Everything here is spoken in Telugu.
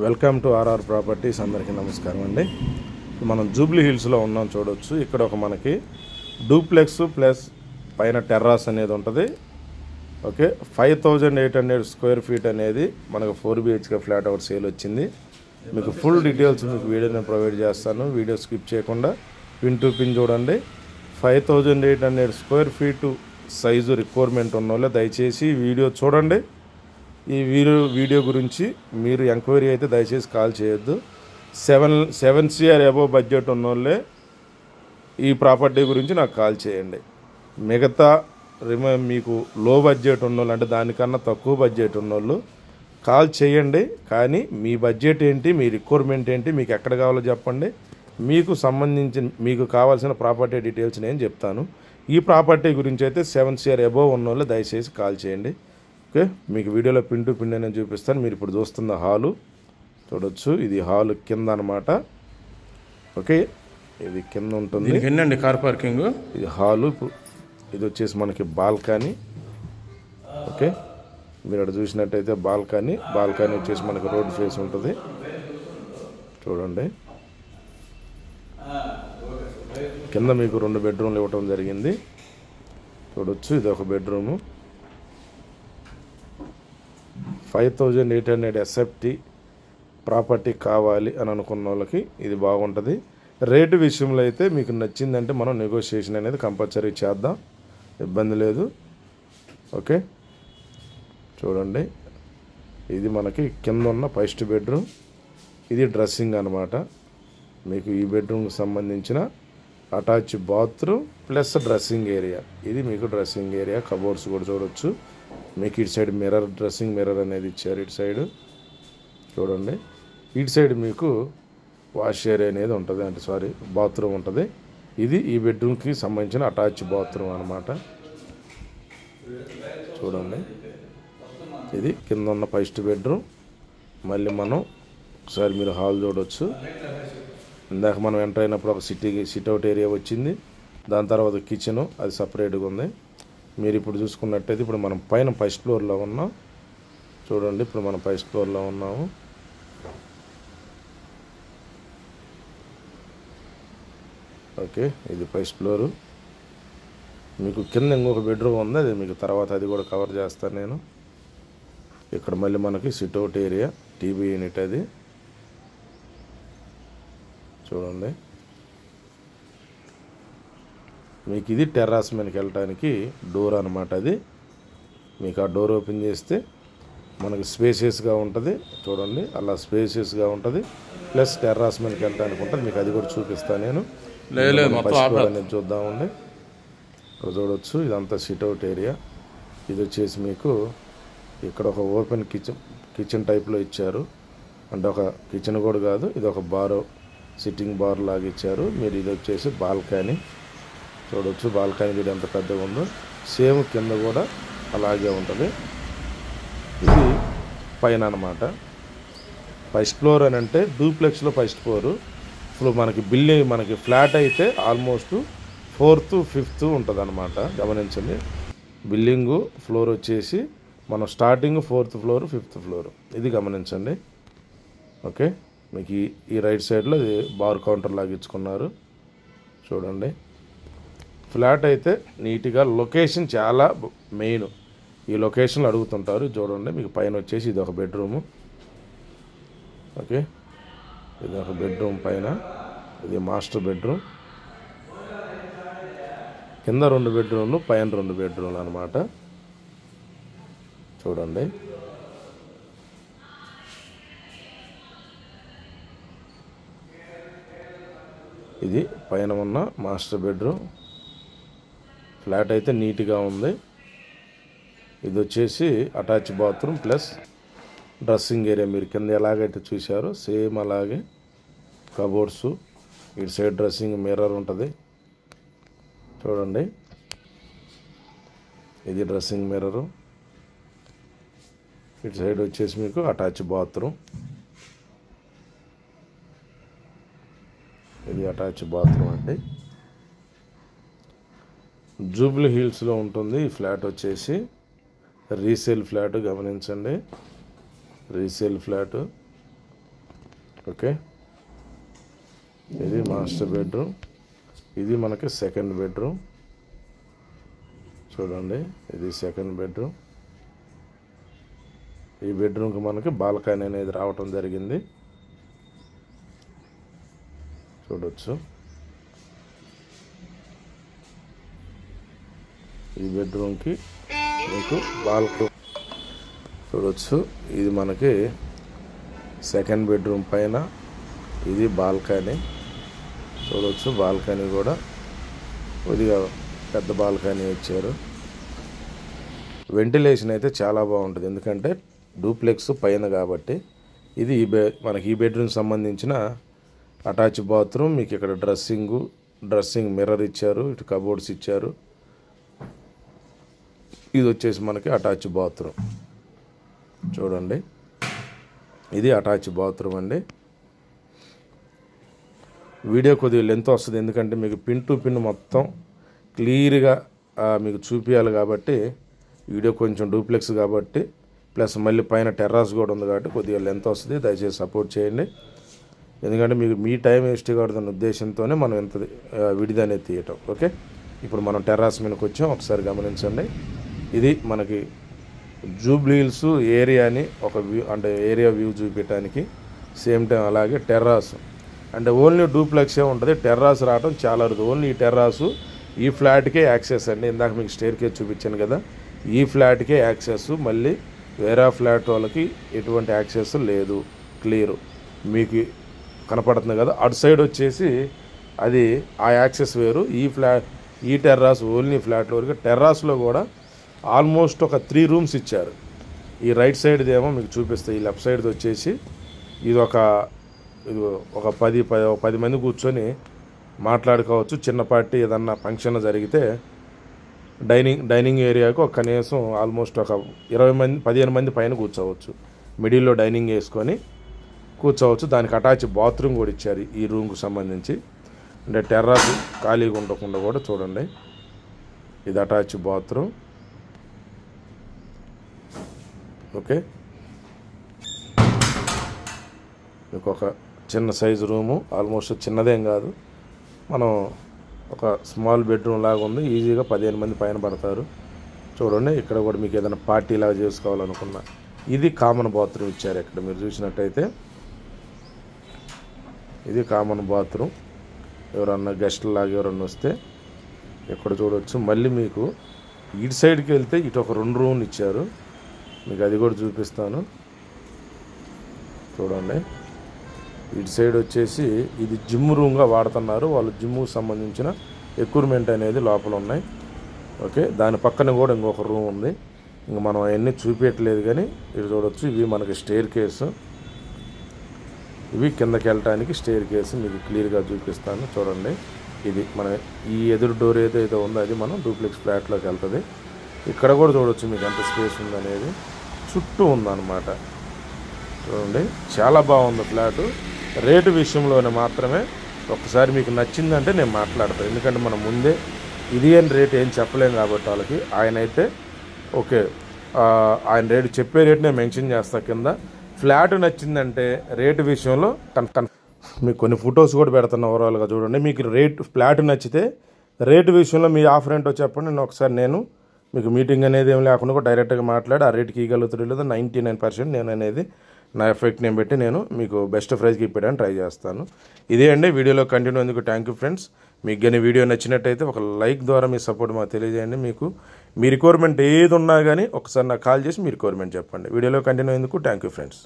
Welcome to RR properties. అందరికీ నమస్కారం అండి. మనం జూబ్లీ హిల్స్లో ఉన్నాం, చూడవచ్చు. ఇక్కడ ఒక మనకి డూప్లెక్స్ ప్లస్ పైన టెర్రాస్ అనేది ఉంటుంది. ఓకే, 5800 స్క్వేర్ ఫీట్ అనేది మనకు 4 BHK ఫ్లాట్ అవుట్ సేల్ వచ్చింది. మీకు ఫుల్ డీటెయిల్స్ మీకు వీడియోని ప్రొవైడ్ చేస్తాను. వీడియో స్కిప్ చేయకుండా పిన్ టు పిన్ చూడండి. 5800 స్క్వేర్ ఫీటు సైజు రిక్వైర్మెంట్ ఉన్న వాళ్ళు దయచేసి వీడియో చూడండి. ఈ వీడియో గురించి మీరు ఎంక్వైరీ అయితే దయచేసి కాల్ చేయొద్దు. 7 CR అబోవ్ బడ్జెట్ ఉన్నోళ్ళే ఈ ప్రాపర్టీ గురించి నాకు కాల్ చేయండి. మిగతా మీకు లో బడ్జెట్ ఉన్నోళ్ళు, అంటే దానికన్నా తక్కువ బడ్జెట్ ఉన్నోళ్ళు కాల్ చేయండి. కానీ మీ బడ్జెట్ ఏంటి, మీ రిక్వైర్మెంట్ ఏంటి, మీకు ఎక్కడ కావాలో చెప్పండి. మీకు సంబంధించిన మీకు కావాల్సిన ప్రాపర్టీ డీటెయిల్స్ నేను చెప్తాను. ఈ ప్రాపర్టీ గురించి అయితే 7 CR అబోవ్ ఉన్నోళ్ళు దయచేసి కాల్ చేయండి. ఓకే, మీకు వీడియోలో పిన్ టు పిన్ అనేది చూపిస్తాను. మీరు ఇప్పుడు చూస్తున్న హాలు చూడొచ్చు. ఇది హాలు కింద అనమాట. ఓకే, ఇది కింద ఉంటుంది. ఎన్నండి కార్ పార్కింగ్. ఇది హాలు. ఇది వచ్చేసి మనకి బాల్కనీ. ఓకే, మీరు అక్కడ చూసినట్టయితే బాల్కనీ వచ్చేసి మనకి రోడ్ ఫేస్ ఉంటుంది. చూడండి, కింద మీకు 2 బెడ్రూమ్లు ఇవ్వటం జరిగింది. చూడొచ్చు, ఇది ఒక బెడ్రూము. 5800 SFT ప్రాపర్టీ కావాలి అని అనుకున్న వాళ్ళకి ఇది బాగుంటుంది. రేటు విషయంలో అయితే మీకు నచ్చిందంటే మనం నెగోషియేషన్ అనేది కంపల్సరీ చేద్దాం, ఇబ్బంది లేదు. ఓకే, చూడండి, ఇది మనకి కింద ఉన్న ఫస్ట్ బెడ్రూమ్. ఇది డ్రెస్సింగ్ అనమాట. మీకు ఈ బెడ్రూమ్కి సంబంధించిన attach bathroom plus dressing area. ఇది మీకు డ్రెస్సింగ్ ఏరియా. కబోర్డ్స్ కూడా చూడొచ్చు. మీకు ఇటు సైడ్ మిర్రర్, డ్రెస్సింగ్ మిర్రర్ అనేది ఇచ్చారు. ఇటు సైడ్ చూడండి. ఇటు సైడ్ మీకు వాష్ ఏరియా అనేది ఉంటుంది, అంటే బాత్రూమ్ ఉంటుంది. ఇది ఈ బెడ్రూమ్కి సంబంధించిన అటాచ్ బాత్రూమ్ అనమాట. చూడండి, ఇది కింద ఉన్న ఫస్ట్ బెడ్రూమ్. మళ్ళీ మనం ఒకసారి మీరు హాల్ చూడవచ్చు. ఇందాక మనం ఎంటర్ అయినప్పుడు ఒక సిట్అవుట్ ఏరియా వచ్చింది. దాని తర్వాత కిచెను, అది సపరేట్గా ఉంది. మీరు ఇప్పుడు చూసుకున్నట్టయితే ఇప్పుడు మనం పైన ఫస్ట్ ఫ్లోర్లో ఉన్నాం. చూడండి, ఇప్పుడు మనం ఫస్ట్ ఫ్లోర్లో ఉన్నాము. ఓకే, ఇది ఫస్ట్ ఫ్లోరు. మీకు కింద ఇంకొక బెడ్రూమ్ ఉంది, అది మీకు తర్వాత అది కూడా కవర్ చేస్తాను నేను. ఇక్కడ మళ్ళీ మనకి సిట్అవుట్ ఏరియా, టీవీ యూనిట్ అది. చూడండి, మీకు ఇది టెర్రాస్ మీదకి వెళ్ళటానికి డోర్ అనమాట. అది మీకు ఆ డోర్ ఓపెన్ చేస్తే మనకి స్పేసియస్గా ఉంటుంది. చూడండి, అలా స్పేసియస్గా ఉంటుంది. ప్లస్ టెర్రాస్ మీదకి వెళ్ళటానికి ఉంటుంది. మీకు అది కూడా చూపిస్తాను నేను. అనేది చూద్దామండి. ఇక్కడ చూడవచ్చు, ఇదంతా సిట్అవుట్ ఏరియా. ఇది వచ్చేసి మీకు ఇక్కడ ఒక ఓపెన్ కిచెన్ టైప్లో ఇచ్చారు. అంటే ఒక కిచెన్ కూడా కాదు, ఇది ఒక బార్, సిట్టింగ్ బార్ లాగా ఇచ్చారు. మీరు ఇది వచ్చేసి బాల్కనీ చూడవచ్చు. బాల్కనీ కూడా ఎంత పెద్దగా ఉందో. సేమ్ కింద కూడా అలాగే ఉంటుంది. ఇది పైన అనమాట. ఫస్ట్ ఫ్లోర్ అని అంటే డూప్లెక్స్లో ఫస్ట్ ఫ్లోర్. మనకి బిల్డింగ్, మనకి ఫ్లాట్ అయితే ఆల్మోస్ట్ 4th 5th ఉంటుంది అనమాట. గమనించండి, బిల్డింగు ఫ్లోర్ వచ్చేసి మనం starting 4th floor 5th floor, ఇది గమనించండి. ఓకే, మీకు ఈ రైట్ సైడ్లో ఇది బార్ కౌంటర్ లాగా ఇచ్చుకున్నారు. చూడండి, ఫ్లాట్ అయితే నీట్గా, లొకేషన్ చాలా మెయిన్. ఈ లొకేషన్లో అడుగుతుంటారు. చూడండి, మీకు పైన వచ్చేసి ఇది ఒక బెడ్రూము. ఓకే, ఇది ఒక బెడ్రూమ్ పైన. ఇది మాస్టర్ బెడ్రూమ్. కింద 2 బెడ్రూమ్లు, పైన 2 బెడ్రూమ్లు అనమాట. చూడండి, ఇది పైన ఉన్న మాస్టర్ బెడ్రూమ్. ఫ్లాట్ అయితే నీట్గా ఉంది. ఇది వచ్చేసి attach bathroom plus dressing area. మీరు కింద ఎలాగైతే చూసారో సేమ్ అలాగే కబోర్డ్స్. ఇటు సైడ్ డ్రెస్సింగ్ మిర్రర్ ఉంటుంది. చూడండి, ఇది డ్రెస్సింగ్ మిర్రరు. ఇటు సైడ్ వచ్చేసి మీకు అటాచ్ బాత్రూమ్. ఇది అటాచ్ బాత్రూమ్ అండి. జూబ్లీ హిల్స్లో ఉంటుంది ఈ ఫ్లాట్ వచ్చేసి. రీసేల్ ఫ్లాట్, గమనించండి. రీసేల్ ఫ్లాట్ ఓకే, ఇది మాస్టర్ బెడ్రూమ్. ఇది మనకి సెకండ్ బెడ్రూమ్. చూడండి, ఇది సెకండ్ బెడ్రూమ్. ఈ బెడ్రూమ్కి మనకి బాల్కనీ అనేది రావటం జరిగింది, చూడొచ్చు. ఈ బెడ్రూమ్కి మీకు బాల్కనీ చూడొచ్చు. ఇది మనకి సెకండ్ బెడ్రూమ్ పైన ఇది బాల్కనీ చూడొచ్చు. బాల్కనీ కూడా కొద్దిగా పెద్ద బాల్కనీ ఇచ్చారు. వెంటిలేషన్ అయితే చాలా బాగుంటుంది, ఎందుకంటే డూప్లెక్స్ పైన కాబట్టి. ఇది మనకి ఈ బెడ్రూమ్ సంబంధించిన అటాచ్ బాత్రూమ్. మీకు ఇక్కడ డ్రెస్సింగ్ మిర్రర్ ఇచ్చారు, ఇటు కబోర్డ్స్ ఇచ్చారు. ఇది వచ్చేసి మనకి అటాచ్ బాత్రూమ్. చూడండి, ఇది అటాచ్ బాత్రూమ్ అండి. వీడియో కొద్దిగా లెంత్ వస్తుంది, ఎందుకంటే మీకు పిన్ టు పిన్ మొత్తం క్లియర్గా మీకు చూపించాలి కాబట్టి. వీడియో కొంచెం డూప్లెక్స్ కాబట్టి, ప్లస్ మళ్ళీ పైన టెర్రాస్ కూడా ఉంది కాబట్టి కొద్దిగా లెంత్ వస్తుంది. దయచేసి సపోర్ట్ చేయండి, ఎందుకంటే మీకు మీ టైం వేస్ట్ కావద్దన్న ఉద్దేశంతోనే మనం ఎంత విడిది అనేది తీయటం. ఓకే, ఇప్పుడు మనం టెర్రాస్ మీదకి వచ్చాం, ఒకసారి గమనించండి. ఇది మనకి జూబ్లీ హిల్స్ ఏరియాని ఒక వ్యూ, అంటే ఏరియా వ్యూ చూపించడానికి. సేమ్ టైం అలాగే టెర్రాస్ అంటే ఓన్లీ డూప్లెక్సే ఉంటుంది, టెర్రాస్ రావడం చాలా అరుదు. ఓన్లీ ఈ టెర్రాసు ఈ ఫ్లాట్కే యాక్సెస్ అండి. ఇందాక మీకు స్టేర్ కేజ్ చూపించాను కదా, ఈ ఫ్లాట్కే యాక్సెస్. మళ్ళీ వేరే ఫ్లాట్ వాళ్ళకి ఎటువంటి యాక్సెస్ లేదు. క్లియరు మీకు కనపడుతుంది కదా. అటు సైడ్ వచ్చేసి అది ఆ యాక్సెస్ వేరు. ఈ టెర్రాస్ ఓన్లీ ఫ్లాట్ వరకు. టెర్రాస్లో కూడా ఆల్మోస్ట్ ఒక 3 రూమ్స్ ఇచ్చారు. ఈ రైట్ సైడ్ది ఏమో మీకు చూపిస్తాయి. ఈ లెఫ్ట్ సైడ్ది వచ్చేసి ఇది ఒక 10 మంది కూర్చొని మాట్లాడుకోవచ్చు. చిన్నపాటి ఏదన్నా ఫంక్షన్ జరిగితే డైనింగ్ ఏరియాకు ఒక కనీసం ఆల్మోస్ట్ ఒక 15 మంది పైన కూర్చోవచ్చు. మిడిల్లో డైనింగ్ వేసుకొని కూర్చోవచ్చు. దానికి అటాచ్ బాత్రూమ్ కూడా ఇచ్చారు ఈ రూమ్కి సంబంధించి. అంటే టెర్రాస్ ఖాళీగా ఉండకుండా కూడా చూడండి, ఇది అటాచ్ బాత్రూమ్. ఓకే, మీకు ఒక చిన్న సైజు రూము, ఆల్మోస్ట్ చిన్నదేం కాదు. మనం ఒక స్మాల్ బెడ్రూమ్ లాగా ఉంది, ఈజీగా 15 మంది పైన పడతారు. చూడండి, ఇక్కడ కూడా మీకు ఏదైనా పార్టీ లాగా చేసుకోవాలనుకున్నా ఇది కామన్ బాత్రూమ్ ఇచ్చారు. ఇక్కడ మీరు చూసినట్టయితే ఇది కామన్ బాత్రూమ్. ఎవరన్నా గెస్ట్లు లాగా ఎవరన్నా వస్తే ఇక్కడ చూడవచ్చు. మళ్ళీ మీకు ఇటు సైడ్కి వెళ్తే ఇటు ఒక 2 రూమ్లు ఇచ్చారు, మీకు అది కూడా చూపిస్తాను. చూడండి, ఇటు సైడ్ వచ్చేసి ఇది జిమ్ రూమ్గా వాడుతున్నారు వాళ్ళు. జిమ్కి సంబంధించిన ఎక్విప్మెంట్ అనేది లోపల ఉన్నాయి. ఓకే, దాని పక్కన కూడా ఇంకొక రూమ్ ఉంది. ఇంక మనం అవన్నీ చూపించట్లేదు కానీ ఇటు చూడవచ్చు. ఇవి మనకి స్టేర్ కేసు, ఇవి కిందకి వెళ్ళటానికి స్టేర్ కేసు మీకు క్లియర్గా చూపిస్తాను. చూడండి, ఇది మన ఈ ఎదురు డోర్ ఏదైతే ఉందో అది మనం డూప్లెక్స్ ఫ్లాట్లోకి వెళ్తుంది. ఇక్కడ కూడా చూడవచ్చు మీకు ఎంత స్పేస్ ఉందనేది. చుట్టూ ఉందన్నమాట. చూడండి, చాలా బాగుంది ఫ్లాటు. రేటు విషయంలోనే మాత్రమే ఒక్కసారి మీకు నచ్చిందంటే నేను మాట్లాడతాను, ఎందుకంటే మనం ముందే ఇది అని రేట్ ఏం చెప్పలేం కాబట్టి వాళ్ళకి. ఆయన అయితే ఓకే, ఆయన రేటు చెప్పే రేటు నేను మెన్షన్ చేస్తాను కింద. ఫ్లాట్ నచ్చిందంటే రేటు విషయంలో మీకు కొన్ని ఫొటోస్ కూడా పెడుతున్నా ఓవరాల్గా. చూడండి, మీకు ఫ్లాట్ నచ్చితే రేటు విషయంలో మీ ఆఫర్ ఏంటో చెప్పండి. నేను ఒకసారి మీకు మీటింగ్ అనేది ఏం లేకుండా కూడా డైరెక్ట్గా మాట్లాడి ఆ రేటుకి ఇవ్వగలుగుతాడు లేదా 99% నేను అనేది నా ఎఫెక్ట్ నేను పెట్టి నేను మీకు బెస్ట్ ప్రైస్కి ఇప్పడానికి ట్రై చేస్తాను. ఇదే అండి వీడియోలో కంటిన్యూ అందుకు థ్యాంక్ యూ ఫ్రెండ్స్. మీకు కానీ వీడియో నచ్చినట్టయితే ఒక లైక్ ద్వారా మీ సపోర్ట్ మాకు తెలియజేయండి. మీ రిక్వైర్మెంట్ ఏది ఉన్నా కానీ ఒకసారి నాకు కాల్ చేసి మీ రిక్వైర్మెంట్ చెప్పండి. వీడియోలో కంటిన్యూ ఎందుకు థ్యాంక్ యూ ఫ్రెండ్స్.